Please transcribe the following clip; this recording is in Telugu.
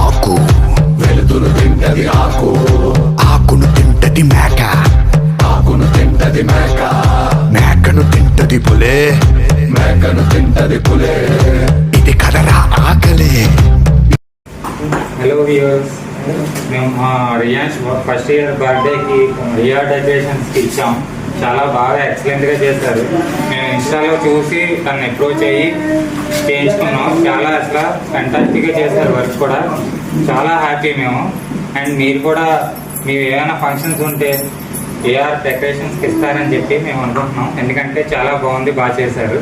ఆకు వెలుతురు తింటది ఆకు, ఆకును తింటది మేక, ఆకును తింటది మేక, మేకను తింటది పులే, మేకను తింటది పులే. ఇది కదరా ఆకలే. హలో వ్యూవర్స్, మేము మా రియాన్స్ ఫస్ట్ ఇయర్ బర్త్డేకి రియా డెకరేషన్స్కి ఇచ్చాం. చాలా బాగా ఎక్సలెంట్గా చేశారు. మేము ఇన్స్టాలో చూసి తను అప్రోచ్ అయ్యి చేయించుకున్నాం. చాలా అసలు ఫెంటాస్టిక్గా చేశారు. వర్క్ కూడా చాలా హ్యాపీ మేము. అండ్ మీరు కూడా మీరు ఏమైనా ఫంక్షన్స్ ఉంటే ఏఆర్ డెకరేషన్స్కి ఇస్తారని చెప్పి మేము అనుకుంటున్నాం. ఎందుకంటే చాలా బాగుంది, బాగా చేశారు.